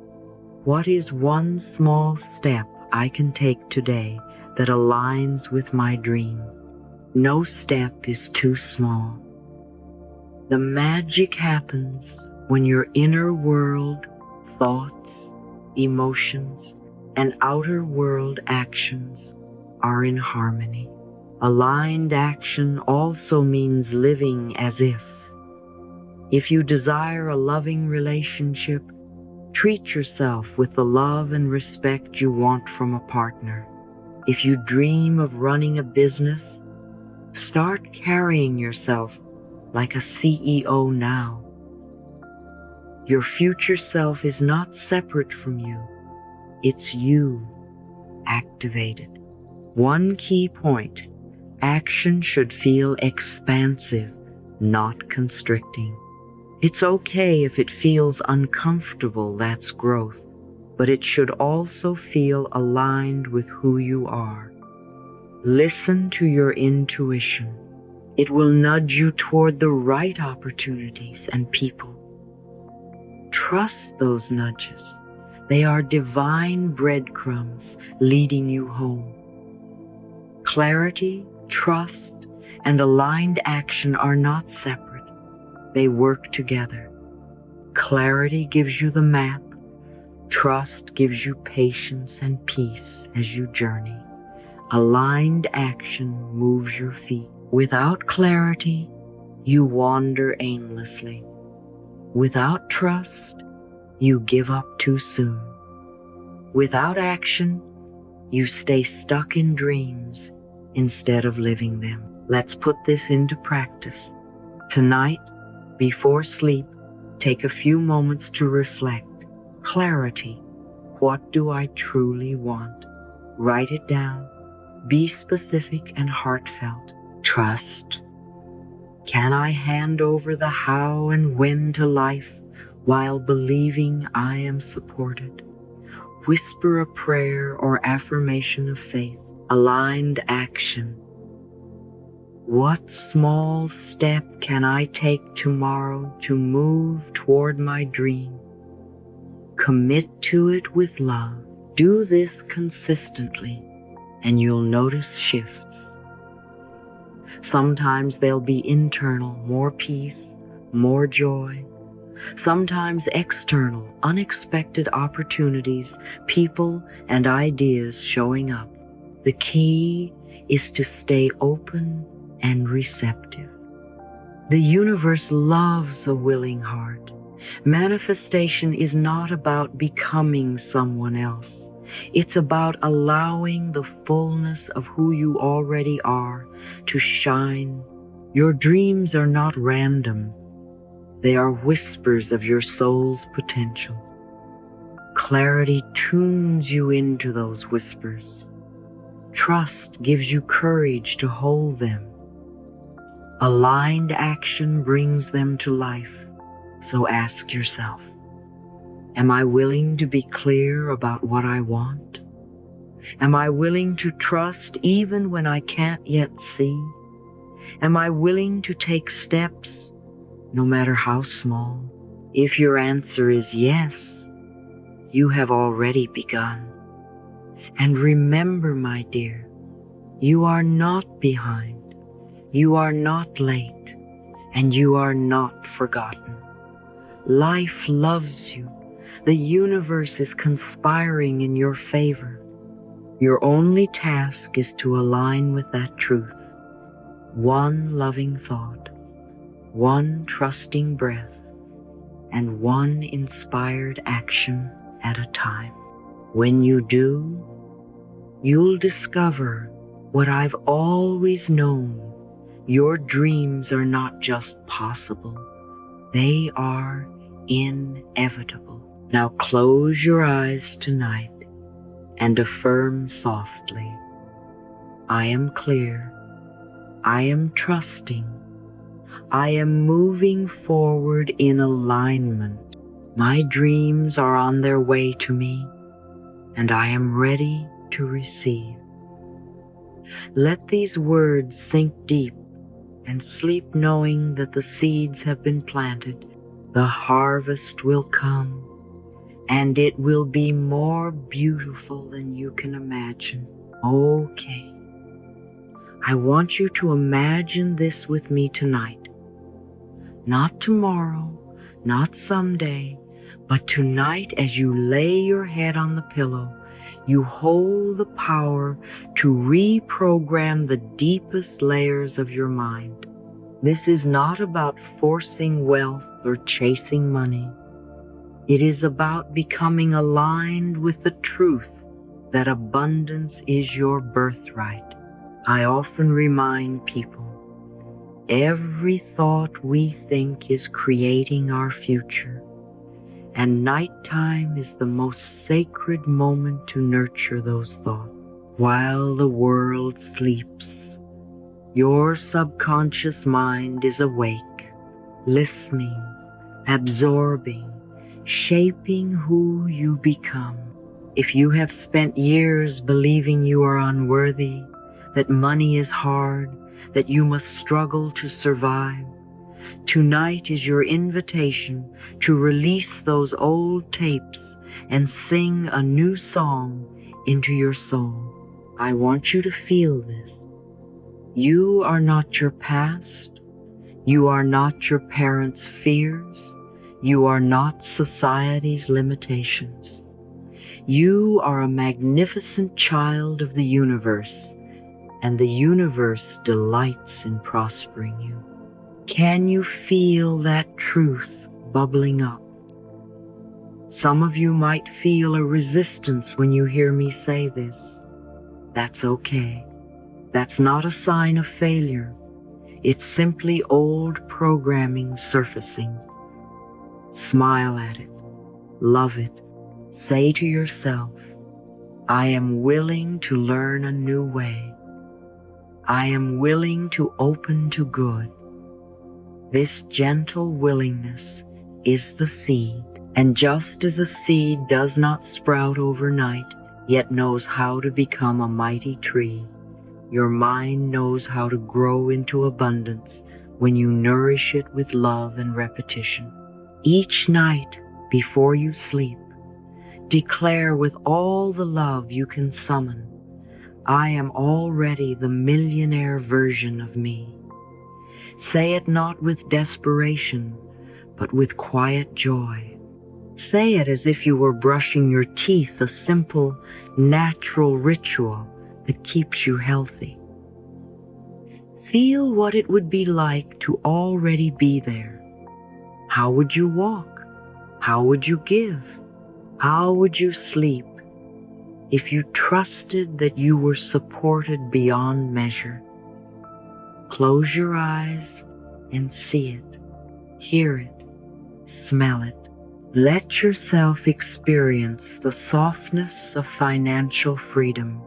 S1: what is one small step I can take today that aligns with my dream? No step is too small. The magic happens when your inner world, thoughts, emotions, and outer world actions are in harmony. Aligned action also means living as if. If you desire a loving relationship, treat yourself with the love and respect you want from a partner. If you dream of running a business, start carrying yourself like a CEO now. Your future self is not separate from you. It's you, activated. One key point, action should feel expansive, not constricting. It's okay if it feels uncomfortable, that's growth, but it should also feel aligned with who you are. Listen to your intuition. It will nudge you toward the right opportunities and people. Trust those nudges. They are divine breadcrumbs leading you home. Clarity, trust, and aligned action are not separate. They work together. Clarity gives you the map. Trust gives you patience and peace as you journey. Aligned action moves your feet. Without clarity, you wander aimlessly. Without trust, you give up too soon. Without action, you stay stuck in dreams instead of living them. Let's put this into practice. Tonight, before sleep, take a few moments to reflect. Clarity. What do I truly want? Write it down. Be specific and heartfelt. Trust. Can I hand over the how and when to life while believing I am supported? Whisper a prayer or affirmation of faith. Aligned action. What small step can I take tomorrow to move toward my dream? Commit to it with love. Do this consistently, and you'll notice shifts. Sometimes they'll be internal, more peace, more joy. Sometimes external, unexpected opportunities, people and ideas showing up. The key is to stay open and receptive. The universe loves a willing heart. Manifestation is not about becoming someone else. It's about allowing the fullness of who you already are to shine. Your dreams are not random. They are whispers of your soul's potential. Clarity tunes you into those whispers. Trust gives you courage to hold them. Aligned action brings them to life. So ask yourself, am I willing to be clear about what I want? Am I willing to trust even when I can't yet see? Am I willing to take steps, no matter how small? If your answer is yes, you have already begun. And remember, my dear, you are not behind, you are not late, and you are not forgotten. Life loves you. The universe is conspiring in your favor. Your only task is to align with that truth. One loving thought, one trusting breath, and one inspired action at a time. When you do, you'll discover what I've always known. Your dreams are not just possible, they are inevitable. Now close your eyes tonight and affirm softly, I am clear, I am trusting, I am moving forward in alignment. My dreams are on their way to me, and I am ready to receive. Let these words sink deep and sleep knowing that the seeds have been planted. The harvest will come, and it will be more beautiful than you can imagine. Okay. I want you to imagine this with me tonight. Not tomorrow, not someday, but tonight as you lay your head on the pillow, you hold the power to reprogram the deepest layers of your mind. This is not about forcing wealth or chasing money. It is about becoming aligned with the truth that abundance is your birthright. I often remind people, every thought we think is creating our future, and nighttime is the most sacred moment to nurture those thoughts. While the world sleeps, your subconscious mind is awake, listening, absorbing, shaping who you become. If you have spent years believing you are unworthy, that money is hard, that you must struggle to survive, tonight is your invitation to release those old tapes and sing a new song into your soul. I want you to feel this. You are not your past. You are not your parents' fears. You are not society's limitations. You are a magnificent child of the universe, and the universe delights in prospering you. Can you feel that truth bubbling up? Some of you might feel a resistance when you hear me say this. That's okay. That's not a sign of failure. It's simply old programming surfacing. Smile at it. Love it. Say to yourself, I am willing to learn a new way. I am willing to open to good. This gentle willingness is the seed, and just as a seed does not sprout overnight, yet knows how to become a mighty tree, your mind knows how to grow into abundance when you nourish it with love and repetition. Each night before you sleep, declare with all the love you can summon, I am already the millionaire version of me. Say it not with desperation, but with quiet joy. Say it as if you were brushing your teeth, a simple, natural ritual that keeps you healthy. Feel what it would be like to already be there. How would you walk? How would you give? How would you sleep if you trusted that you were supported beyond measure? Close your eyes and see it, hear it, smell it. Let yourself experience the softness of financial freedom,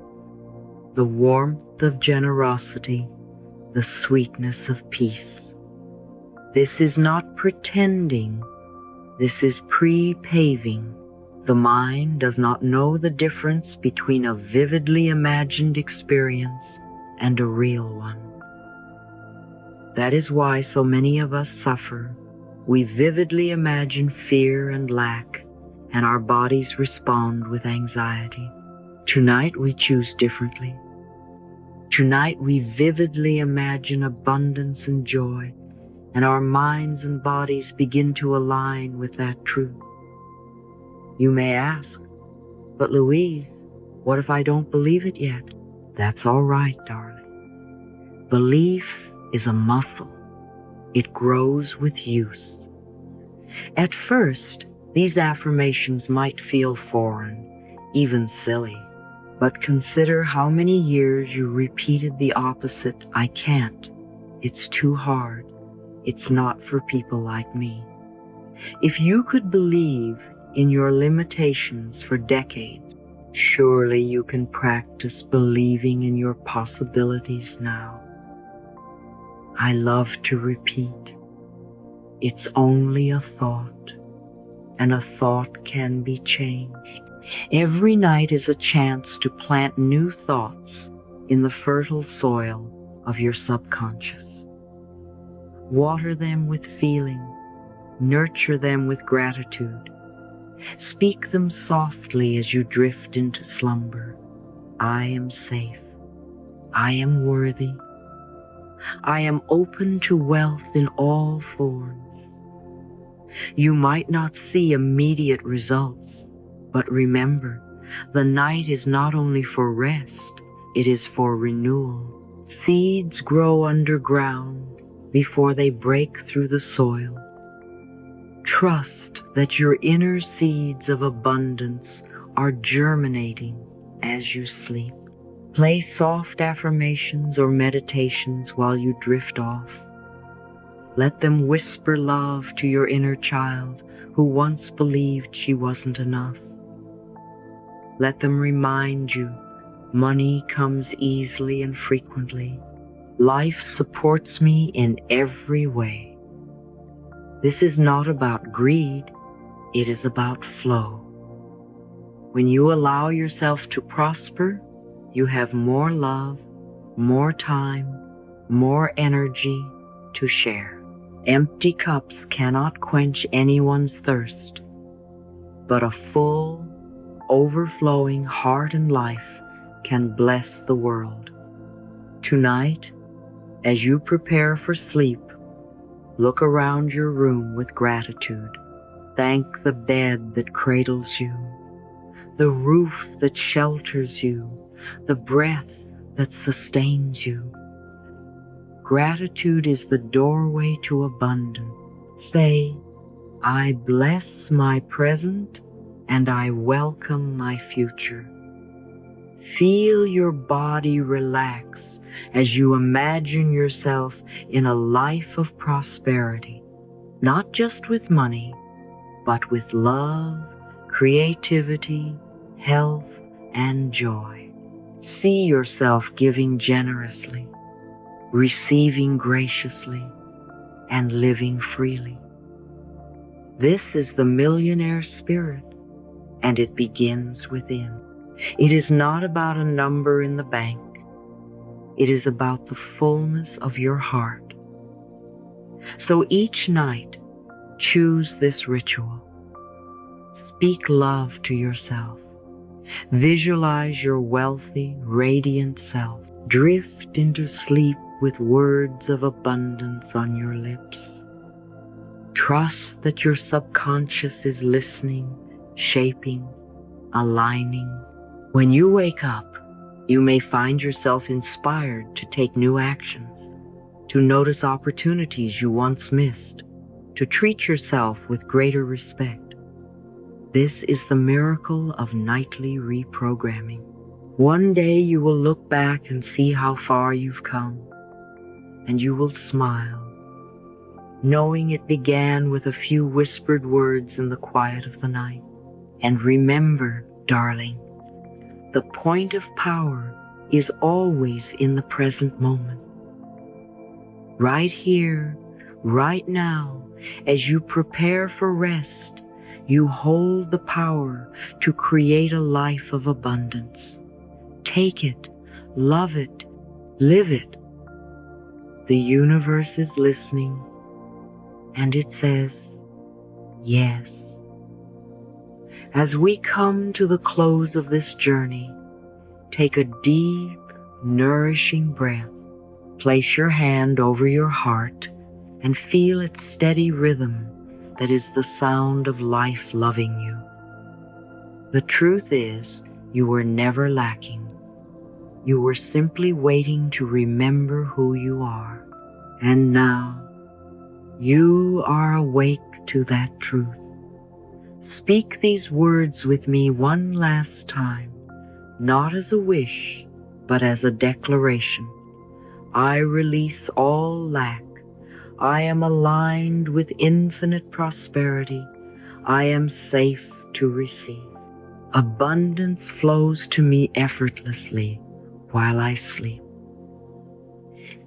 S1: the warmth of generosity, the sweetness of peace. This is not pretending, this is pre-paving. The mind does not know the difference between a vividly imagined experience and a real one. That is why so many of us suffer. We vividly imagine fear and lack, and our bodies respond with anxiety. Tonight we choose differently. Tonight we vividly imagine abundance and joy, and our minds and bodies begin to align with that truth. You may ask, but Louise, what if I don't believe it yet? That's all right, darling. Belief is a muscle. It grows with use. At first, these affirmations might feel foreign, even silly, but consider how many years you repeated the opposite: I can't, it's too hard, it's not for people like me. If you could believe in your limitations for decades, surely you can practice believing in your possibilities now. I love to repeat, it's only a thought, and a thought can be changed. Every night is a chance to plant new thoughts in the fertile soil of your subconscious. Water them with feeling, nurture them with gratitude. Speak them softly as you drift into slumber. I am safe. I am worthy. I am open to wealth in all forms. You might not see immediate results, but remember, the night is not only for rest, it is for renewal. Seeds grow underground before they break through the soil. Trust that your inner seeds of abundance are germinating as you sleep. Play soft affirmations or meditations while you drift off. Let them whisper love to your inner child who once believed she wasn't enough. Let them remind you, money comes easily and frequently. Life supports me in every way. This is not about greed, it is about flow. When you allow yourself to prosper, you have more love, more time, more energy to share. Empty cups cannot quench anyone's thirst, but a full, overflowing heart and life can bless the world. Tonight, as you prepare for sleep, look around your room with gratitude. Thank the bed that cradles you, the roof that shelters you, the breath that sustains you. Gratitude is the doorway to abundance. Say, I bless my present and I welcome my future. Feel your body relax as you imagine yourself in a life of prosperity, not just with money, but with love, creativity, health, and joy. See yourself giving generously, receiving graciously, and living freely. This is the millionaire spirit, and it begins within. It is not about a number in the bank. It is about the fullness of your heart. So each night, choose this ritual. Speak love to yourself. Visualize your wealthy, radiant self. Drift into sleep with words of abundance on your lips. Trust that your subconscious is listening, shaping, aligning. When you wake up, you may find yourself inspired to take new actions, to notice opportunities you once missed, to treat yourself with greater respect. This is the miracle of nightly reprogramming. One day you will look back and see how far you've come, and you will smile, knowing it began with a few whispered words in the quiet of the night. And remember, darling, the point of power is always in the present moment. Right here, right now, as you prepare for rest, you hold the power to create a life of abundance. Take it, love it, live it. The universe is listening. and it says, yes. As we come to the close of this journey, take a deep, nourishing breath. Place your hand over your heart and feel its steady rhythm that is the sound of life loving you. The truth is, you were never lacking. You were simply waiting to remember who you are. And now, you are awake to that truth. Speak these words with me one last time, not as a wish, but as a declaration. I release all lack. I am aligned with infinite prosperity. I am safe to receive. Abundance flows to me effortlessly while I sleep.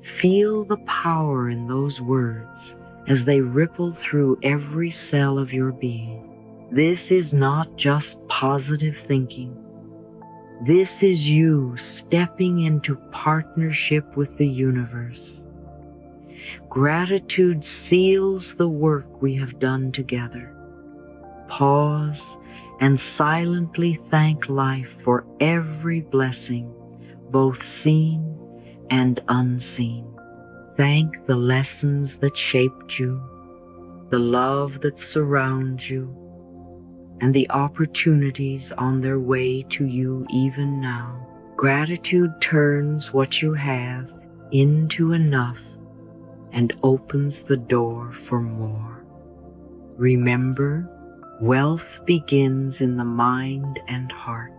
S1: Feel the power in those words as they ripple through every cell of your being. This is not just positive thinking. This is you stepping into partnership with the universe. Gratitude seals the work we have done together. Pause and silently thank life for every blessing, both seen and unseen. Thank the lessons that shaped you, the love that surrounds you, and the opportunities on their way to you even now. Gratitude turns what you have into enough and opens the door for more. Remember, wealth begins in the mind and heart.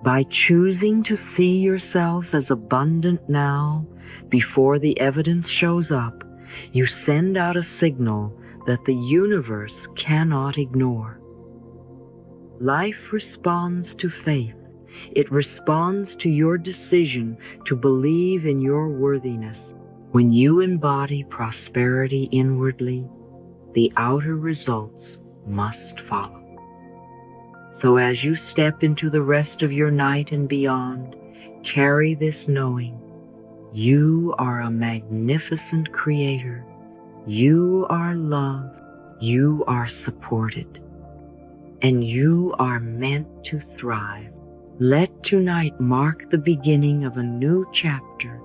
S1: By choosing to see yourself as abundant now, before the evidence shows up, you send out a signal that the universe cannot ignore. Life responds to faith. It responds to your decision to believe in your worthiness. When you embody prosperity inwardly, the outer results must follow. So as you step into the rest of your night and beyond, carry this knowing: you are a magnificent creator. You are loved. You are supported. And you are meant to thrive. Let tonight mark the beginning of a new chapter,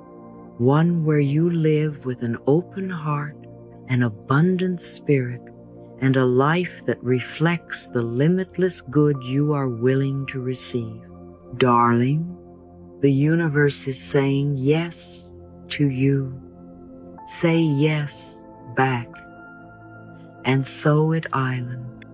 S1: one where you live with an open heart, an abundant spirit, and a life that reflects the limitless good you are willing to receive. Darling, the universe is saying yes to you. Say yes back. And so at Island,